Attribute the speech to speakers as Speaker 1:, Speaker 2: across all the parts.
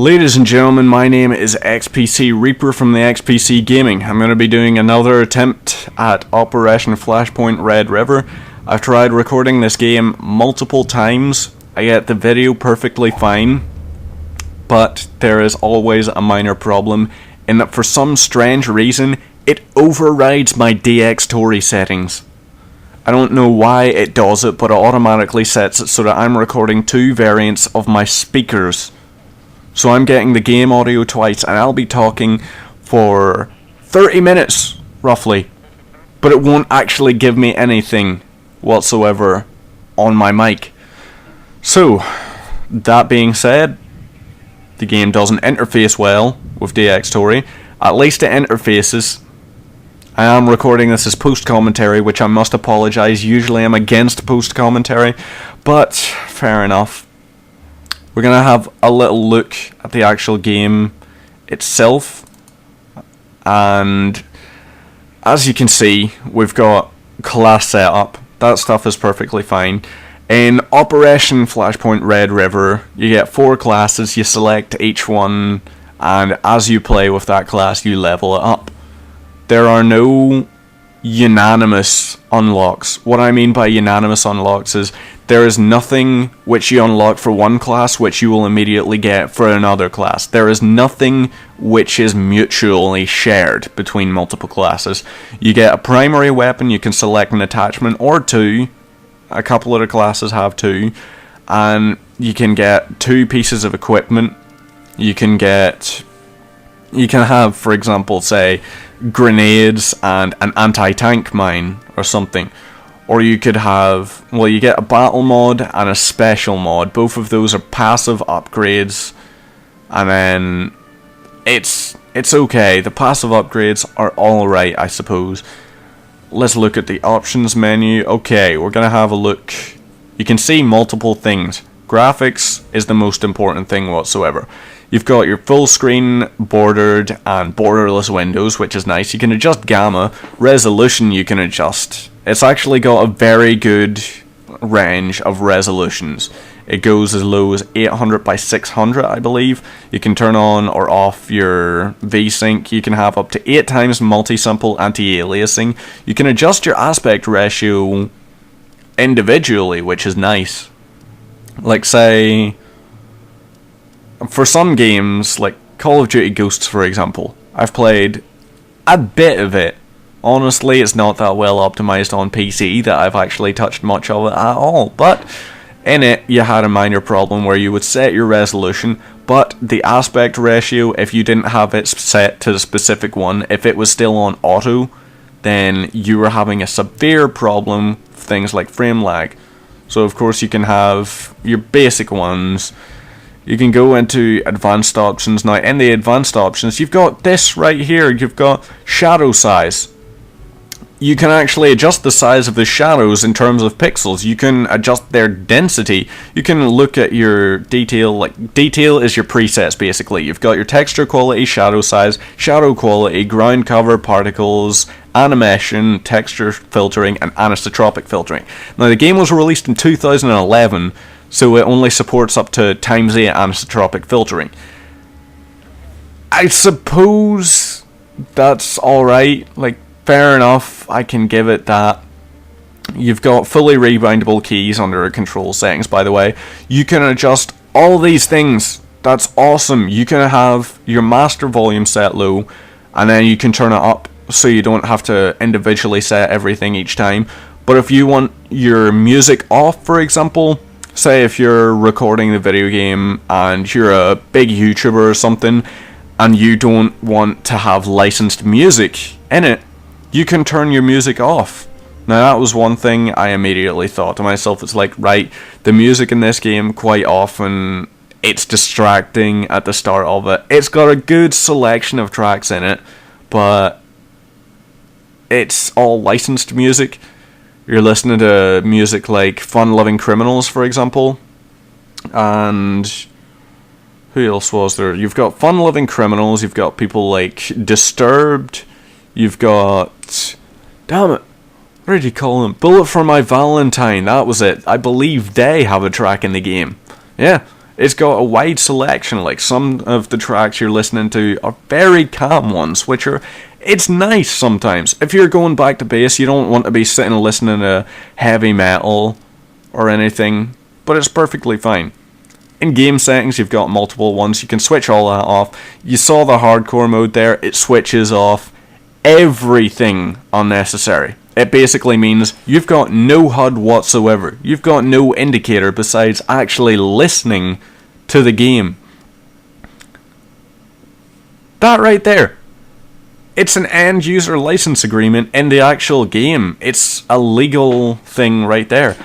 Speaker 1: Ladies and gentlemen, my name is XPCReaper from the XPCRegaming. I'm going to be doing another attempt at Operation Flashpoint Red River. I've tried recording this game multiple times. I get the video perfectly fine, but there is always a minor problem in that for some strange reason, it overrides my DxTory settings. I don't know why it does it, but it automatically sets it so that I'm recording two variants of my speakers. So I'm getting the game audio twice, and I'll be talking for 30 minutes, roughly. But it won't actually give me anything whatsoever on my mic. So, that being said, the game doesn't interface well with DxTory. At least it interfaces. I am recording this as post-commentary, which I must apologise. Usually I'm against post-commentary, but fair enough. We're going to have a little look at the actual game itself, and as you can see, we've got class setup. That stuff is perfectly fine. In Operation Flashpoint Red River, you get 4 classes, you select each one, and as you play with that class, you level it up. There are no unanimous unlocks. What I mean by unanimous unlocks is there is nothing which you unlock for one class which you will immediately get for another class. There is nothing which is mutually shared between multiple classes. You get a primary weapon, you can select an attachment or 2. A couple of the classes have 2. And you can get 2 pieces of equipment. You can have, for example, say, grenades and an anti-tank mine or something. Or you could have, well, you get a battle mod and a special mod. Both of those are passive upgrades, and then it's okay. The passive upgrades are alright, I suppose. Let's look at the options menu. Okay, we're gonna have a look. You can see multiple things. Graphics is the most important thing whatsoever. You've got your full screen, bordered, and borderless windows, which is nice. You can adjust gamma. Resolution you can adjust. It's actually got a very good range of resolutions. It goes as low as 800 by 600, I believe. You can turn on or off your VSync. You can have up to 8 times multi-simple anti-aliasing. You can adjust your aspect ratio individually, which is nice. Like, say, for some games, like Call of Duty Ghosts, for example, I've played a bit of it. Honestly, it's not that well optimized on PC that I've actually touched much of it at all, but in it, you had a minor problem where you would set your resolution, but the aspect ratio, if you didn't have it set to the specific one, if it was still on auto, then you were having a severe problem with things like frame lag. So of course you can have your basic ones. You can go into advanced options. Now in the advanced options, you've got this right here. You've got shadow size. You can actually adjust the size of the shadows in terms of pixels. You can adjust their density. You can look at your detail. Like, detail is your presets basically. You've got your texture quality, shadow size, shadow quality, ground cover, particles, animation, texture filtering, and anisotropic filtering. Now the game was released in 2011, so it only supports up to ×8 anisotropic filtering. I suppose that's alright. Like, fair enough, I can give it that. You've got fully rebindable keys under control settings, by the way. You can adjust all these things. That's awesome. You can have your master volume set low, and then you can turn it up so you don't have to individually set everything each time. But if you want your music off, for example, say if you're recording the video game and you're a big YouTuber or something, and you don't want to have licensed music in it, you can turn your music off. Now that was one thing I immediately thought to myself. It's like, right, the music in this game quite often, it's distracting at the start of it. It's got a good selection of tracks in it, but it's all licensed music. You're listening to music like Fun Loving Criminals, for example, and who else was there? You've got Fun Loving Criminals, you've got people like Disturbed, you've got, damn it, what did you call them? Bullet for My Valentine, that was it. I believe they have a track in the game. Yeah, It's got a wide selection. Like, some of the tracks you're listening to are very calm ones, which are, it's nice sometimes. If you're going back to base, you don't want to be sitting and listening to heavy metal or anything, but it's perfectly fine. In game settings, you've got multiple ones. You can switch all that off. You saw the hardcore mode there. It switches off everything unnecessary. It basically means you've got no HUD whatsoever. You've got no indicator besides actually listening to the game. That right there. It's an end user license agreement in the actual game. It's a legal thing right there.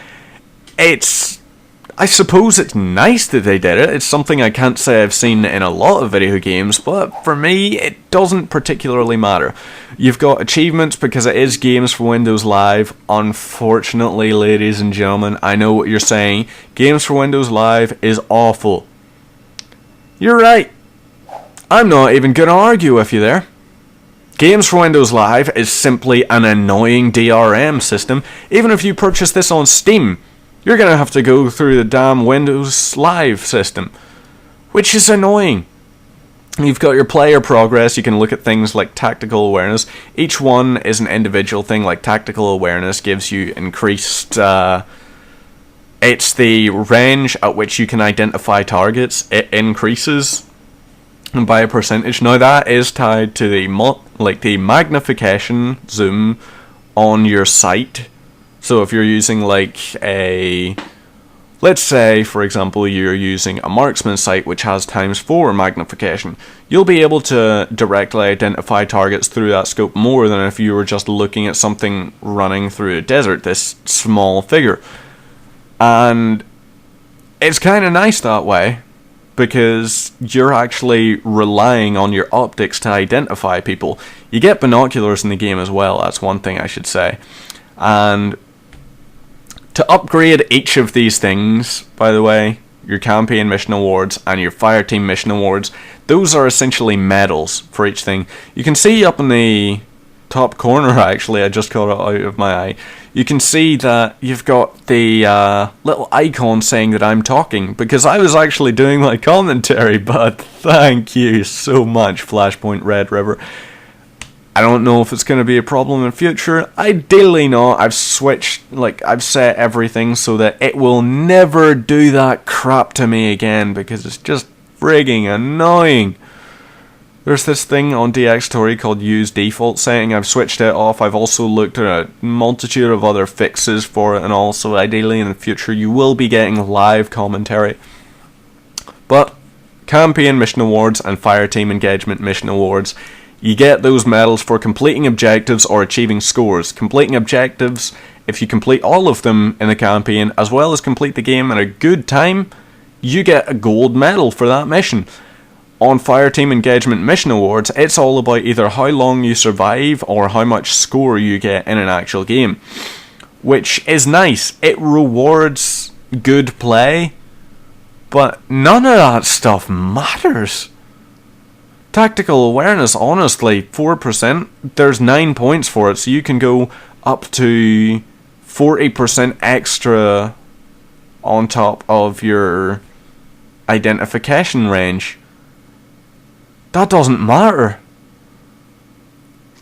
Speaker 1: I suppose it's nice that they did it. It's something I can't say I've seen in a lot of video games, but for me, it doesn't particularly matter. You've got achievements because it is Games for Windows Live. Unfortunately, ladies and gentlemen, I know what you're saying. Games for Windows Live is awful. You're right. I'm not even going to argue with you there. Games for Windows Live is simply an annoying DRM system. Even if you purchase this on Steam, you're going to have to go through the damn Windows Live system, which is annoying. You've got your player progress. You can look at things like tactical awareness. Each one is an individual thing. Like tactical awareness gives you increased... it's the range at which you can identify targets. It increases by a percentage. Now that is tied to the magnification zoom on your sight. So if you're using like let's say for example you're using a marksman sight which has ×4 magnification, you'll be able to directly identify targets through that scope more than if you were just looking at something running through a desert, this small figure. And it's kind of nice that way, because you're actually relying on your optics to identify people. You get binoculars in the game as well, that's one thing I should say. And to upgrade each of these things, by the way, your campaign mission awards and your fireteam mission awards, those are essentially medals for each thing. You can see up in the top corner, actually, I just got it out of my eye, you can see that you've got the little icon saying that I'm talking, because I was actually doing my commentary, but thank you so much, Flashpoint Red River. I don't know if it's going to be a problem in future. Ideally not. I've switched, I've set everything so that it will never do that crap to me again, because it's just frigging annoying. There's this thing on DxTory called Use Default Setting. I've switched it off. I've also looked at a multitude of other fixes for it, and also ideally in the future you will be getting live commentary. But campaign mission awards and fireteam engagement mission awards, you get those medals for completing objectives or achieving scores. Completing objectives, if you complete all of them in the campaign, as well as complete the game in a good time, you get a gold medal for that mission. On Fireteam Engagement Mission Awards, it's all about either how long you survive or how much score you get in an actual game. Which is nice. It rewards good play, but none of that stuff matters. Tactical awareness, honestly, 4%, there's 9 points for it, so you can go up to 40% extra on top of your identification range. That doesn't matter.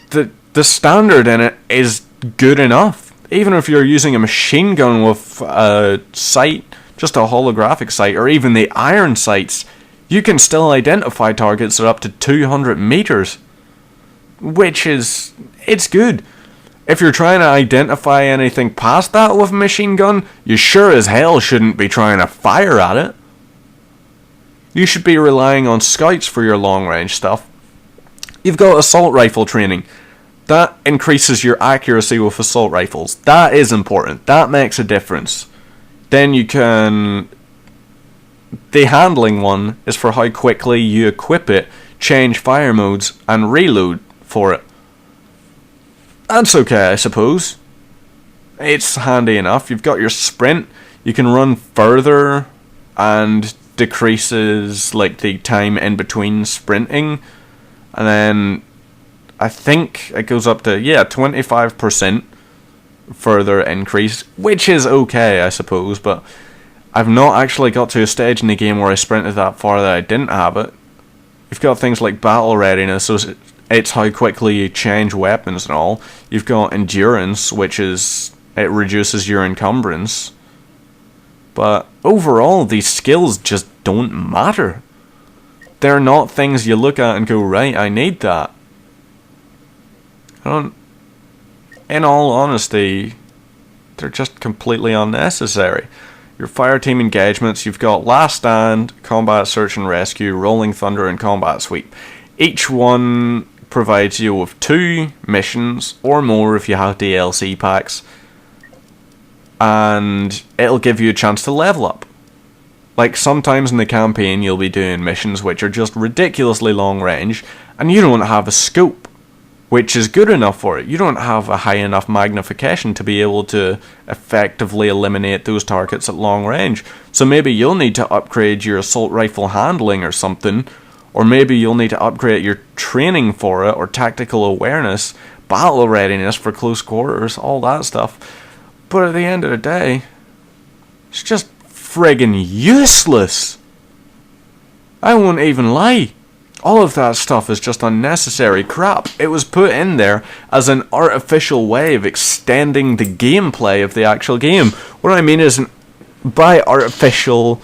Speaker 1: The standard in it is good enough. Even if you're using a machine gun with a sight, just a holographic sight, or even the iron sights, you can still identify targets at up to 200 meters, which is, it's good. If you're trying to identify anything past that with a machine gun, you sure as hell shouldn't be trying to fire at it. You should be relying on scouts for your long range stuff. You've got assault rifle training. That increases your accuracy with assault rifles. That is important. That makes a difference. Then you can... The handling one is for how quickly you equip it, change fire modes, and reload for it. That's okay, I suppose. It's handy enough. You've got your sprint. You can run further and decreases the time in between sprinting. And then I think it goes up to 25% further increase, which is okay, I suppose, but I've not actually got to a stage in the game where I sprinted that far that I didn't have it. You've got things like battle readiness, so it's how quickly you change weapons and all. You've got endurance, which is, it reduces your encumbrance. But overall, these skills just don't matter. They're not things you look at and go, right, I need that. In all honesty, they're just completely unnecessary. Your fireteam engagements, you've got Last Stand, Combat Search and Rescue, Rolling Thunder, and Combat Sweep. Each one provides you with 2 missions, or more if you have DLC packs, and it'll give you a chance to level up. Like, sometimes in the campaign you'll be doing missions which are just ridiculously long range, and you don't have a scope which is good enough for it. You don't have a high enough magnification to be able to effectively eliminate those targets at long range. So maybe you'll need to upgrade your assault rifle handling or something, or maybe you'll need to upgrade your training for it, or tactical awareness, battle readiness for close quarters, all that stuff. But at the end of the day, it's just friggin' useless. I won't even lie. All of that stuff is just unnecessary crap. It was put in there as an artificial way of extending the gameplay of the actual game. What I mean is, by artificial,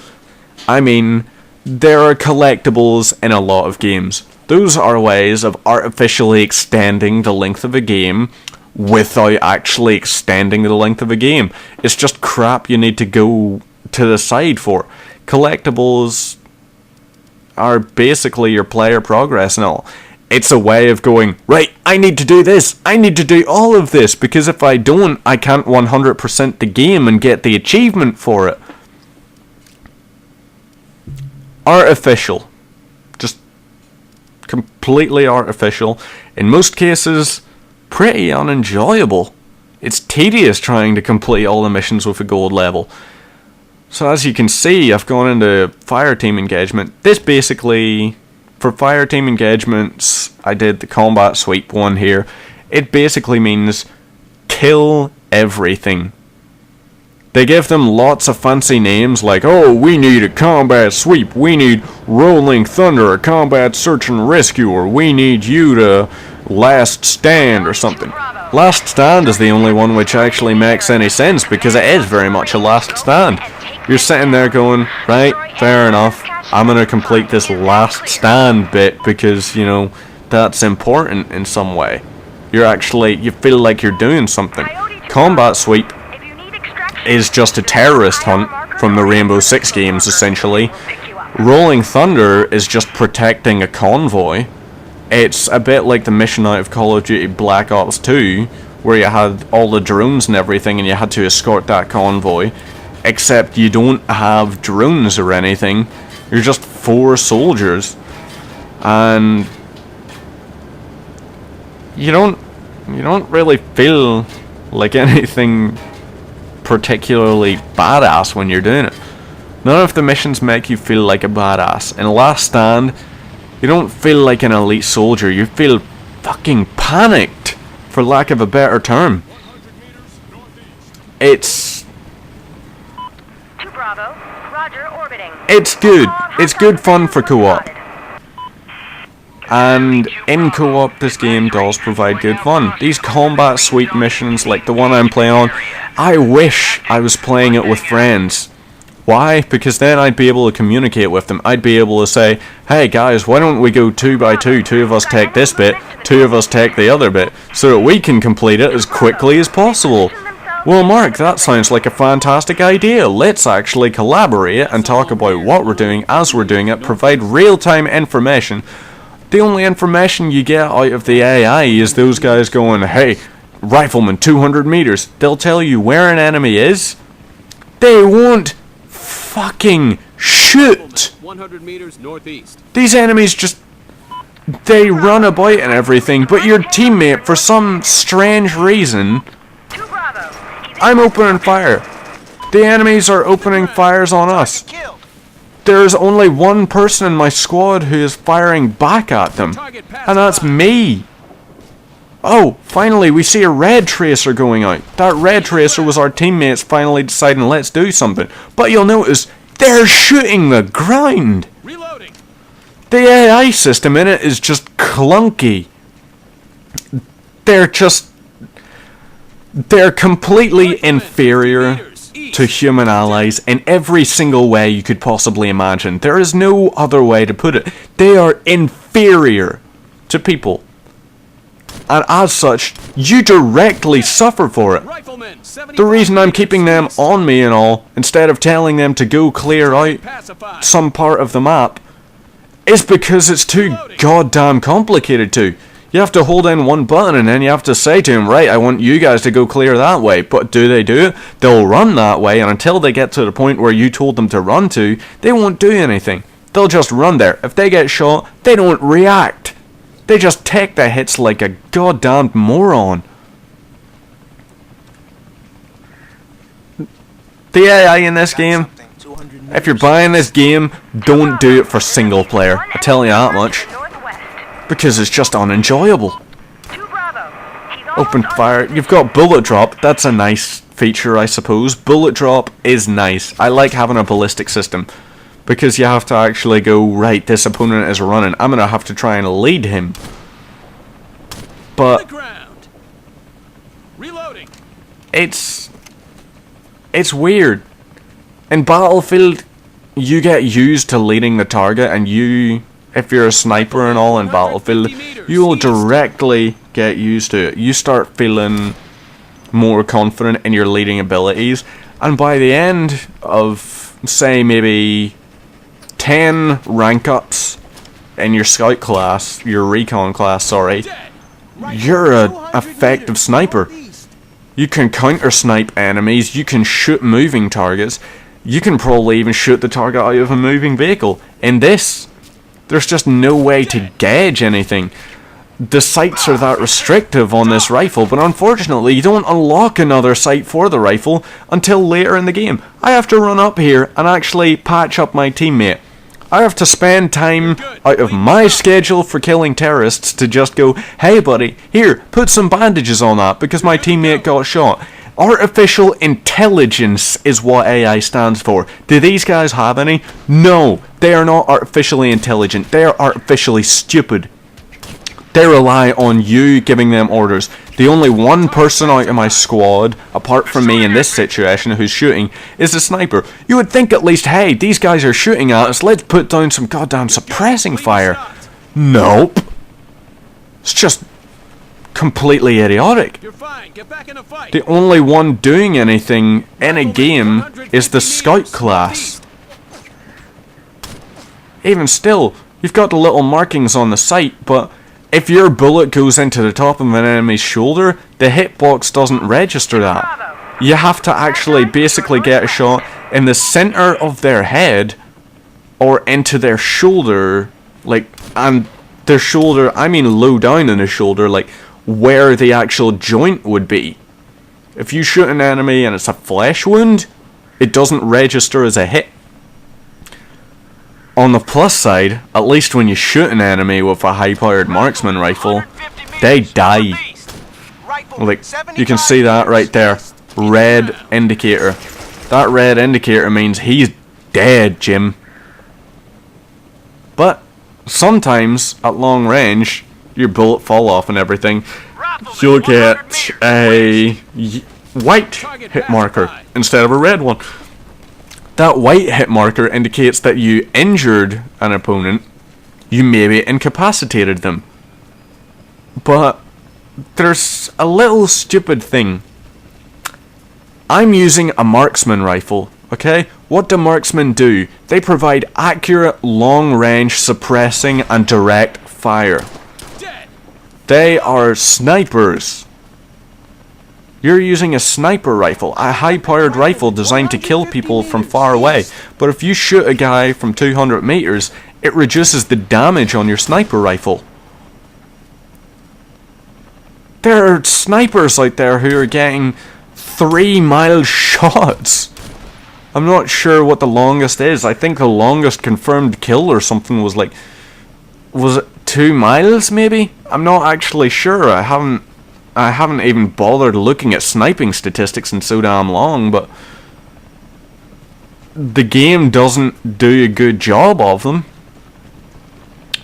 Speaker 1: I mean there are collectibles in a lot of games. Those are ways of artificially extending the length of a game without actually extending the length of a game. It's just crap you need to go to the side for. Collectibles are basically your player progress and all. It's a way of going, right, I need to do this, I need to do all of this, because if I don't, I can't 100% the game and get the achievement for it. Artificial. Just completely artificial. In most cases, pretty unenjoyable. It's tedious trying to complete all the missions with a gold level. So as you can see, I've gone into fireteam engagement. This basically, for fireteam engagements, I did the combat sweep one here. It basically means kill everything. They give them lots of fancy names like, oh, we need a combat sweep, we need rolling thunder, a combat search and rescue, or we need you to last stand or something. Last stand is the only one which actually makes any sense, because it is very much a last stand. You're sitting there going, right, fair enough, I'm going to complete this last stand bit because, you know, that's important in some way. You feel like you're doing something. Combat sweep is just a terrorist hunt from the Rainbow Six games, essentially. Rolling Thunder is just protecting a convoy. It's a bit like the mission out of Call of Duty Black Ops 2, where you had all the drones and everything and you had to escort that convoy. Except you don't have drones or anything. You're just 4 soldiers. And you don't really feel like anything particularly badass when you're doing it. None of the missions make you feel like a badass. In Last Stand, you don't feel like an elite soldier. You feel fucking panicked, for lack of a better term. It's good. It's good fun for co-op. And in co-op, this game does provide good fun. These combat sweep missions, like the one I'm playing on, I wish I was playing it with friends. Why? Because then I'd be able to communicate with them. I'd be able to say, hey guys, why don't we go 2 by 2? 2 of us take this bit, 2 of us take the other bit, so that we can complete it as quickly as possible. Well, Mark, that sounds like a fantastic idea. Let's actually collaborate and talk about what we're doing as we're doing it, provide real-time information. The only information you get out of the AI is those guys going, hey, rifleman, 200 meters. They'll tell you where an enemy is. They won't fucking shoot.
Speaker 2: 100 meters northeast.
Speaker 1: These enemies just, they run about and everything, but your teammate, for some strange reason, I'm opening fire. The enemies are opening fires on us. There's only one person in my squad who is firing back at them, and that's me. Oh, finally we see a red tracer going out. That red tracer was our teammates finally deciding let's do something. But you'll notice they're shooting the ground.
Speaker 2: Reloading.
Speaker 1: The AI system in it is just clunky. They're completely inferior to human allies in every single way you could possibly imagine. There is no other way to put it. They are inferior to people. And as such, you directly suffer for it. The reason I'm keeping them on me and all, instead of telling them to go clear out some part of the map, is because it's too goddamn complicated to. You have to hold in one button and then you have to say to them, right, I want you guys to go clear that way. But do they do it? They'll run that way, and until they get to the point where you told them to run to, they won't do anything. They'll just run there. If they get shot, they don't react. They just take the hits like a goddamn moron. The AI in this game, if you're buying this game, don't do it for single player. I tell you that much. Because it's just unenjoyable. Open fire. You've got bullet drop. That's a nice feature, I suppose. Bullet drop is nice. I like having a ballistic system. Because you have to actually go, right, this opponent is running. I'm going to have to try and lead him. But it's weird. In Battlefield, you get used to leading the target, and if you're a sniper and all in Battlefield, you will directly get used to it. You start feeling more confident in your leading abilities, and by the end of, say, maybe 10 rank ups in your scout class, your recon class, sorry, you're an effective sniper. You can counter snipe enemies, you can shoot moving targets, you can probably even shoot the target out of a moving vehicle. In this, there's just no way to gauge anything. The sights are that restrictive on this rifle, but unfortunately you don't unlock another sight for the rifle until later in the game. I have to run up here and actually patch up my teammate. I have to spend time out of my schedule for killing terrorists to just go, hey buddy, here, put some bandages on that because my teammate got shot. Artificial intelligence is what AI stands for. Do these guys have any? No, they are not artificially intelligent. They are artificially stupid. They rely on you giving them orders. The only one person out of my squad, apart from me in this situation who's shooting, is the sniper. You would think at least, hey, these guys are shooting at us, let's put down some goddamn suppressing fire. Nope. It's just completely idiotic. The only one doing anything in a game is the scout class. Even still, you've got the little markings on the sight, but if your bullet goes into the top of an enemy's shoulder, the hitbox doesn't register that. You have to actually basically get a shot in the center of their head or into their shoulder, and their shoulder, I mean low down in the shoulder, like where the actual joint would be. If you shoot an enemy and it's a flesh wound, it doesn't register as a hit. On the plus side, at least when you shoot an enemy with a high-powered marksman rifle, they die. Like, you can see that right there. Red indicator. That red indicator means he's dead, Jim. But sometimes, at long range, your bullet fall off and everything, you'll get a white hit marker instead of a red one. That white hit marker indicates that you injured an opponent, you maybe incapacitated them. But there's a little stupid thing. I'm using a marksman rifle, okay? What do marksmen do? They provide accurate, long-range, suppressing, and direct fire. They are snipers. You're using a sniper rifle, a high-powered rifle designed to kill people from far away. But if you shoot a guy from 200 meters, it reduces the damage on your sniper rifle. There are snipers out there who are getting 3-mile shots. I'm not sure what the longest is. I think the longest confirmed kill or something was like... Was it 2 miles maybe? I'm not actually sure. I haven't I haven't even bothered looking at sniping statistics in so damn long, but the game doesn't do a good job of them.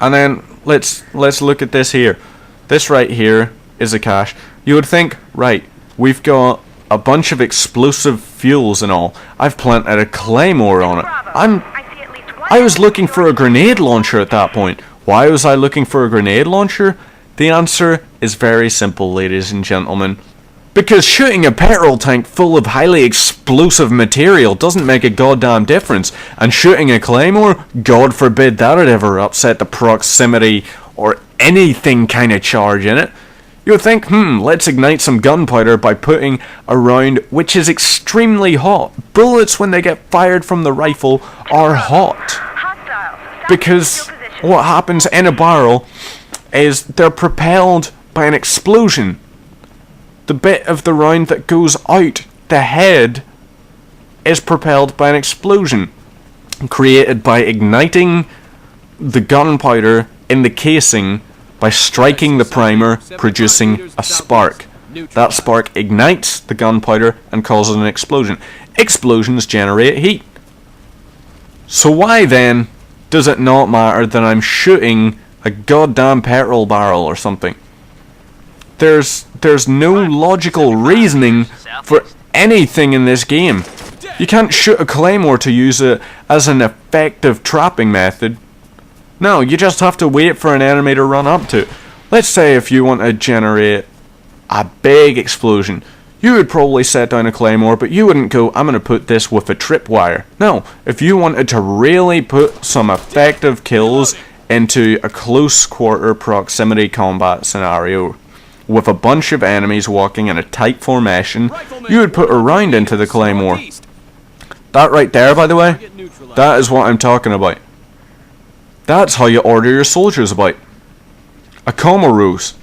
Speaker 1: And then let's look at this here. This right here is a cache. You would think, right, we've got a bunch of explosive fuels and all. I've planted a claymore on it. I was looking for a grenade launcher at that point. Why was I looking for a grenade launcher? The answer is very simple, ladies and gentlemen. Because shooting a petrol tank full of highly explosive material doesn't make a goddamn difference. And shooting a claymore, God forbid that would ever upset the proximity or anything kind of charge in it. You would think, let's ignite some gunpowder by putting a round which is extremely hot. Bullets, when they get fired from the rifle, are hot. Because what happens in a barrel is they're propelled by an explosion. The bit of the round that goes out the head is propelled by an explosion created by igniting the gunpowder in the casing by striking the primer, producing a spark. That spark ignites the gunpowder and causes an explosion. Explosions generate heat. So why then does it not matter that I'm shooting a goddamn petrol barrel or something? There's no logical reasoning for anything in this game. You can't shoot a claymore to use it as an effective trapping method. No, you just have to wait for an enemy to run up to it. Let's say if you want to generate a big explosion, you would probably set down a claymore, but you wouldn't go, I'm going to put this with a tripwire. No, if you wanted to really put some effective kills into a close quarter proximity combat scenario with a bunch of enemies walking in a tight formation, you would put a round into the claymore. That right there, by the way, that is what I'm talking about. That's how you order your soldiers about. A coma ruse.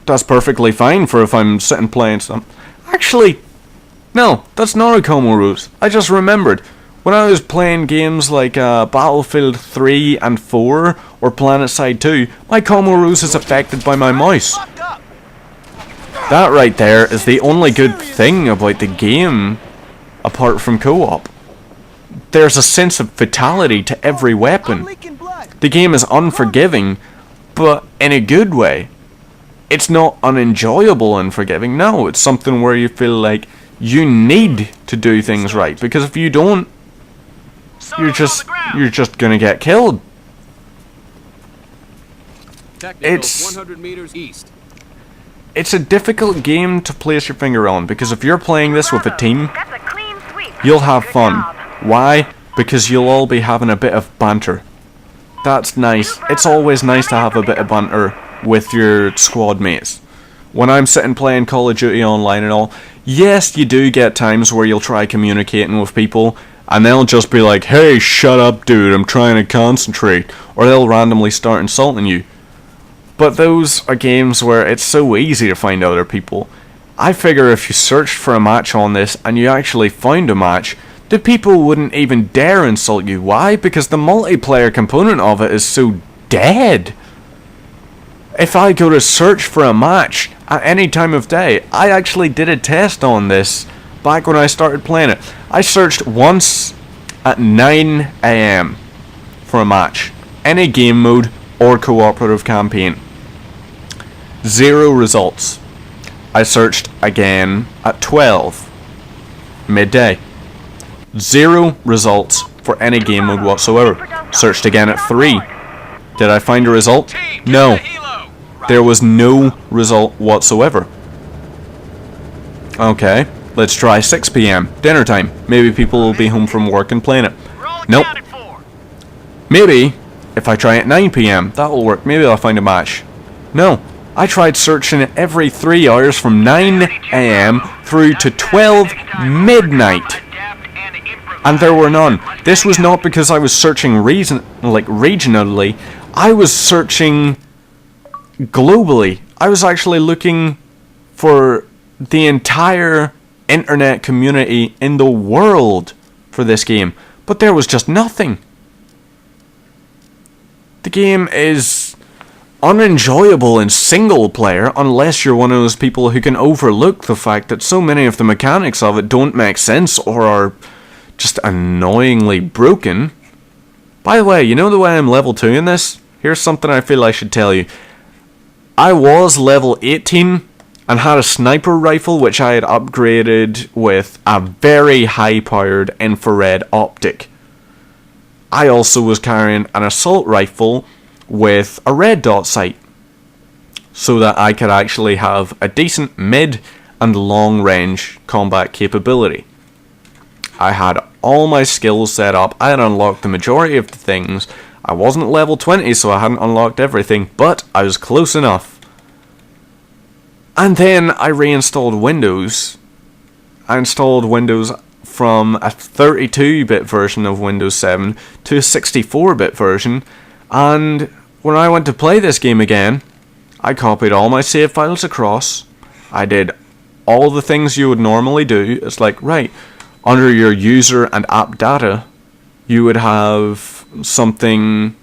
Speaker 1: That's perfectly fine for if I'm sitting playing some. Actually, no, that's not a coma ruse. I just remembered. When I was playing games like Battlefield 3 and 4 or PlanetSide 2, my coma ruse is affected by my mouse. That right there is the only good thing about the game, apart from co-op. There's a sense of fatality to every weapon. The game is unforgiving, but in a good way. It's not unenjoyable unforgiving. No, it's something where you feel like you need to do things right, because if you don't, you're just gonna get killed. It's
Speaker 2: 100 meters east.
Speaker 1: It's a difficult game to place your finger on, because if you're playing this with a team, you'll have fun. Why? Because you'll all be having a bit of banter. That's nice. It's always nice to have a bit of banter with your squad mates. When I'm sitting playing Call of Duty online and all, yes, you do get times where you'll try communicating with people and they'll just be like, hey, shut up dude, I'm trying to concentrate, or they'll randomly start insulting you. But those are games where it's so easy to find other people. I figure if you searched for a match on this and you actually found a match, the people wouldn't even dare insult you. Why? Because the multiplayer component of it is so dead. If I go to search for a match at any time of day, I actually did a test on this back when I started playing it. I searched once at 9 AM for a match, any game mode or cooperative campaign. 0 results. I searched again at 12 midday. 0 results for any game mode whatsoever. Searched again at 3. Did I find a result? No. There was no result whatsoever. Okay, let's try 6 PM, dinner time. Maybe people will be home from work and playing it. Nope. Maybe if I try at 9 PM, that'll work. Maybe I'll find a match. No. I tried searching every 3 hours from 9 AM through to 12 midnight. And there were none. This was not because I was searching regionally. I was searching globally. I was actually looking for the entire internet community in the world for this game. But there was just nothing. The game is unenjoyable in single player unless you're one of those people who can overlook the fact that so many of the mechanics of it don't make sense or are just annoyingly broken. By the way, you know the way I'm level 2 in this? Here's something I feel I should tell you. I was level 18 and had a sniper rifle which I had upgraded with a very high powered infrared optic. I also was carrying an assault rifle with a red dot sight, so that I could actually have a decent mid and long range combat capability. I had all my skills set up, I had unlocked the majority of the things. I wasn't level 20, so I hadn't unlocked everything, but I was close enough. And then I reinstalled Windows. I installed Windows from a 32-bit version of Windows 7 to a 64-bit version, and when I went to play this game again, I copied all my save files across. I did all the things you would normally do. It's like, right, under your user and app data, you would have some kind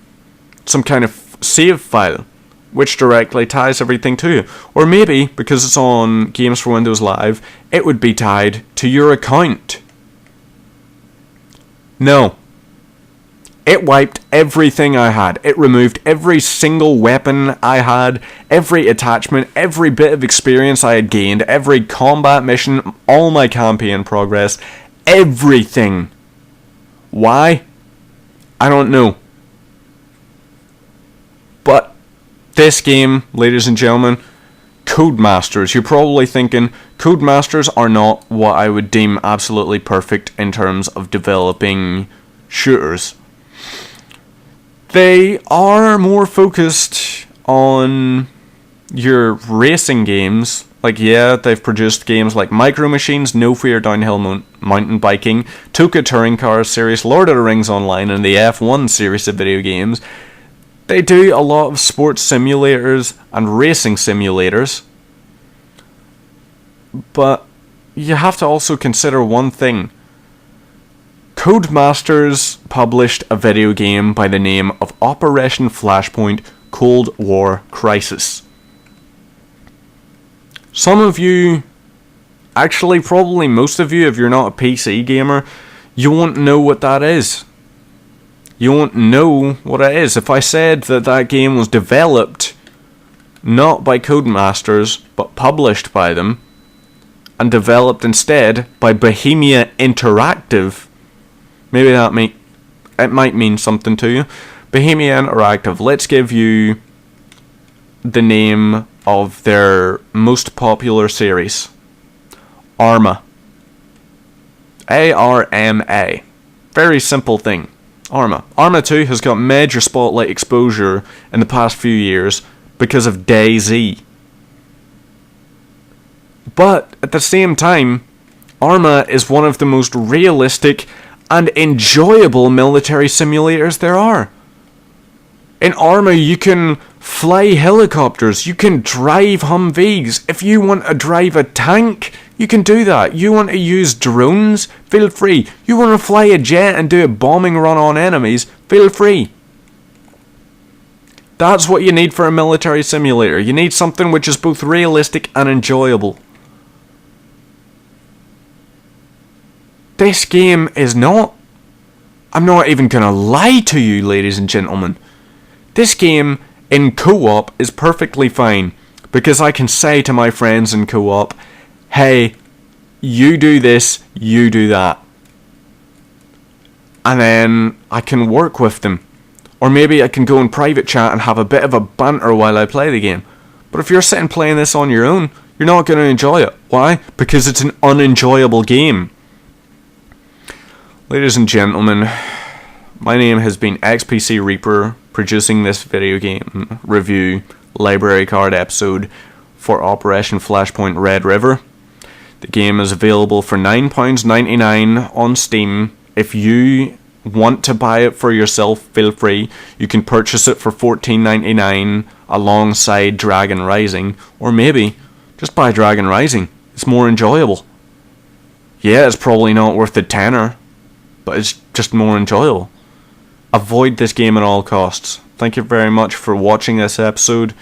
Speaker 1: of save file which directly ties everything to you. Or maybe, because it's on Games for Windows Live, it would be tied to your account. No. It wiped everything I had. It removed every single weapon I had, every attachment, every bit of experience I had gained, every combat mission, all my campaign progress, everything. Why? I don't know. But this game, ladies and gentlemen, Codemasters. You're probably thinking, Codemasters are not what I would deem absolutely perfect in terms of developing shooters. They are more focused on your racing games. Like, yeah, they've produced games like Micro Machines, No Fear Downhill Mountain Biking, Toka Touring Cars series, Lord of the Rings Online, and the F1 series of video games. They do a lot of sports simulators and racing simulators. But you have to also consider one thing. Codemasters published a video game by the name of Operation Flashpoint Cold War Crisis. Some of you, actually probably most of you, if you're not a PC gamer, you won't know what that is. You won't know what it is. If I said that that game was developed not by Codemasters, but published by them, and developed instead by Bohemia Interactive, maybe it might mean something to you. Bohemia Interactive, let's give you the name of their most popular series. Arma. A-R-M-A. Very simple thing. Arma. Arma 2 has got major spotlight exposure in the past few years because of DayZ. But at the same time, Arma is one of the most realistic and enjoyable military simulators there are. In Arma, you can fly helicopters, you can drive Humvees. If you want to drive a tank, you can do that. You want to use drones, feel free. You want to fly a jet and do a bombing run on enemies, feel free. That's what you need for a military simulator. You need something which is both realistic and enjoyable. This game is not. I'm not even going to lie to you, ladies and gentlemen. This game in co-op is perfectly fine, because I can say to my friends in co-op, hey, you do this, you do that. And then I can work with them. Or maybe I can go in private chat and have a bit of a banter while I play the game. But if you're sitting playing this on your own, you're not going to enjoy it. Why? Because it's an unenjoyable game. Ladies and gentlemen, my name has been XPCReaper, producing this video game review library card episode for Operation Flashpoint Red River. The game is available for £9.99 on Steam. If you want to buy it for yourself, feel free. You can purchase it for $14.99 alongside Dragon Rising, or maybe just buy Dragon Rising. It's more enjoyable. Yeah, it's probably not worth the tenner, but it's just more enjoyable. Avoid this game at all costs. Thank you very much for watching this episode.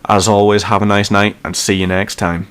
Speaker 1: As always, have a nice night and see you next time.